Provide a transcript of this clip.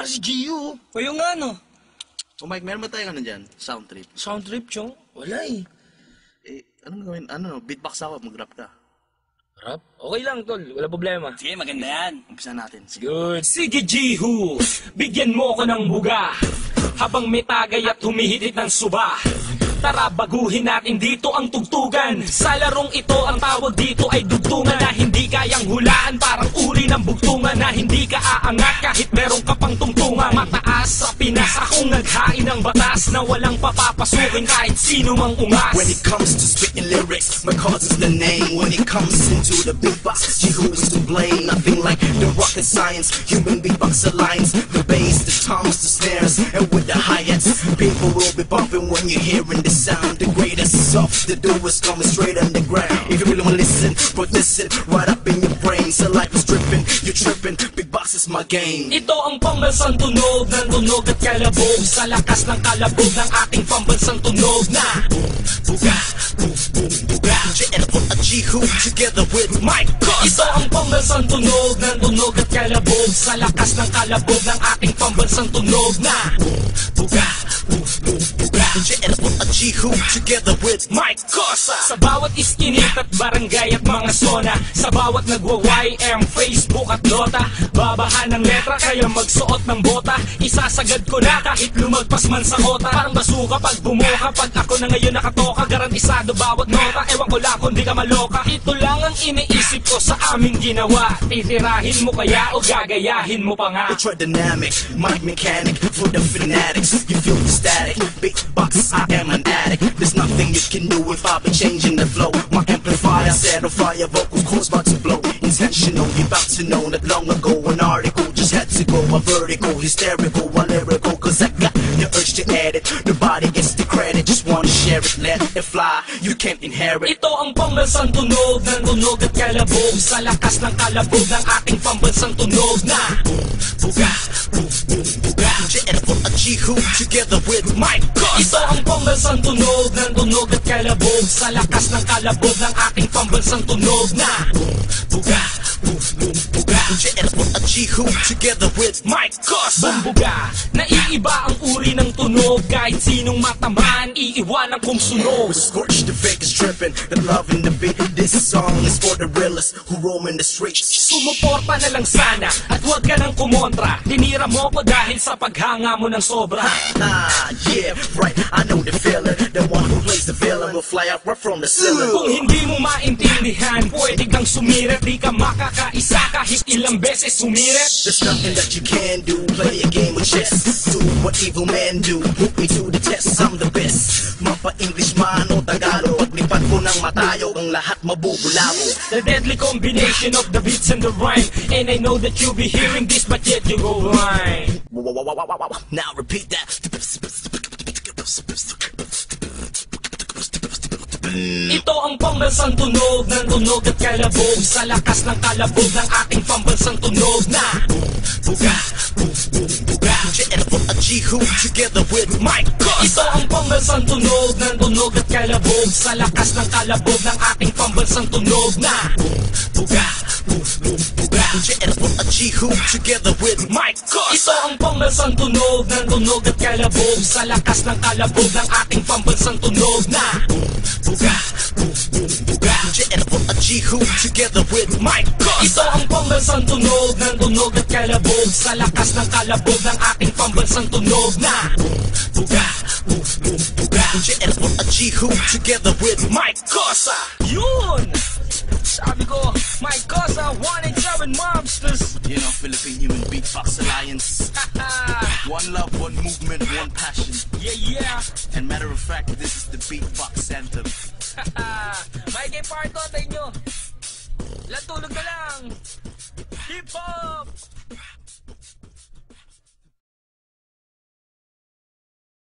si Gio. O yung ano? O Mike, meron ba tayong ano dyan? Sound trip. Sound trip, chong? Wala eh. Anong gawin? Beatbox ako, mag-rap ka. Rap? Okay lang, tol. Wala problema. Sige, maganda yan. Umpisa natin. Sige. Good. Sige, Jihu. Bigyan mo ko ng buga. Habang may tagay at humihitit ng suba. Tara, baguhin natin dito ang tugtugan. Sa larong ito, ang tawag dito ay dugtungan na hindi kayang hulaan. Parang uri ng bugtungan na hindi ka aangat kahit meron ka pang tungtungan. Mataas sa Pinas, akong naghain ng batas na walang papapasukin kahit sino mang ungas. When it comes to spitting lyrics, my cause is the name. When it comes into the beatbox, Jihu is to blame. Nothing like the rocket science, human beatbox alliance. The bass, the toms, the snares, and with the hi-hats, people will be bumping when you're hearing the sound. The greatest of the doers coming straight on the ground. If you really wanna listen, put this in right up in your brain. So life is dripping, you're tripping, big box is my game. Ito ang pambansang tunog ng tunog at kalabog. Sa lakas ng kalabog ng ating pambansang tunog na Buga, boom, boom, buga. JL at Jihu together with Mike Costa. Ito ang pambansang tunog ng tunog at kalabog. Sa lakas ng kalabog ng ating pambansang tunog na Buga, boom, boom, buga. JL at Jihu together with Mike Costa. Sa bawat iskinit at barangay at mga zona, sa bawat nagwa-YM, Facebook at Dota, babahan ng letra kaya magsuot ng bota. Isasagad ko na kahit lumagpas man sa kota. Parang basuka pag bumuka, pag ako na ngayon nakatoka. Garantisado bawat nota, ewan ko lang kung di ka maloka. Ito lang ang iniisip ko sa aming ginawa. Titirahin mo kaya o gagayahin mo pa nga? Ultra dynamic, mic mechanic for the fanatics. You feel the static, big box, I am an addict. There's nothing you can do if I be changing the flow. My amplifier set on fire, vocals course about to blow. Intentional, you about to know that long ago an article just had to go a vertical, hysterical, a lyrical. Cause I got the urge to edit. Nobody gets the credit, just wanna share it, let it fly. You can't inherit. Ito ang pambansang tunog ng tunog at kalabog. Sa lakas ng kalabog ng ating pambansang tunog na Buga, boom, boom, buga. JL at Jihu together with Mike Costa. Ito ang pambansang tunog ng tunog at kalabog. Sa lakas ng kalabog ng ating pambansang tunog na Buga, boom, boom, buga. JL at Jihu together with Mike Costa. Bumbuga, naiiba ang uri ng tunog. Kahit sinong matamaan, iiwanan kong sunog. Scorch the fake is tripping, the love in the beat. This song is for the realists who roam in the streets. Sumuporta na lang sana at huwag ka nang kumontra. Tinira mo ko dahil sa paghanga mo ng sobra. Yeah, right, I know the feeling. The one who plays the villain will fly out right from the ceiling. Kung hindi mo maintindihan, pwede kang sumiret. Di ka makakaisa kahit ilang beses sumiret. There's nothing that you can do, play a game of chess. Do what evil men do, put me to the test. I'm the best, mapa-English man o Tagalog. Paglipat ko ng matayo, ang lahat mabubulabo. The deadly combination of the beats and the rhyme. And I know that you'll be hearing this, but yet you go blind. Now repeat that. Ito ang pambansang tunog ng tunog at kalabog. Sa lakas ng kalabog ng ating pambansang tunog na Buga, boom, boom, buga. JL at Jihu together with Mike Costa. Ito ang pambansang tunog ng tunog at kalabog. Sa lakas ng kalabog ng ating pambansang tunog na Buga, boom, boom, buga. JL at Jihu together with Mike Costa. Ito ang pambansang tunog ng tunog at kalabog. Sa lakas ng kalabog ng ating pambansang tunog na Buga, boom, boom, buga. JL at Jihu together with Mike Costa. Ito ang pambansang tunog ng tunog at kalabog. Sa lakas ng kalabog ng ating pambansang tunog na Buga, boom, boom, buga. JL at Jihu together with Mike Costa. Yun! Sabi ko, Mike Costa, 187 Monsters. You know, Philippine Human Beatbox Alliance. One love, one movement, one passion. Yeah. And matter of fact, this is the Beatbox Center. Mike, part 2 tayo nyo.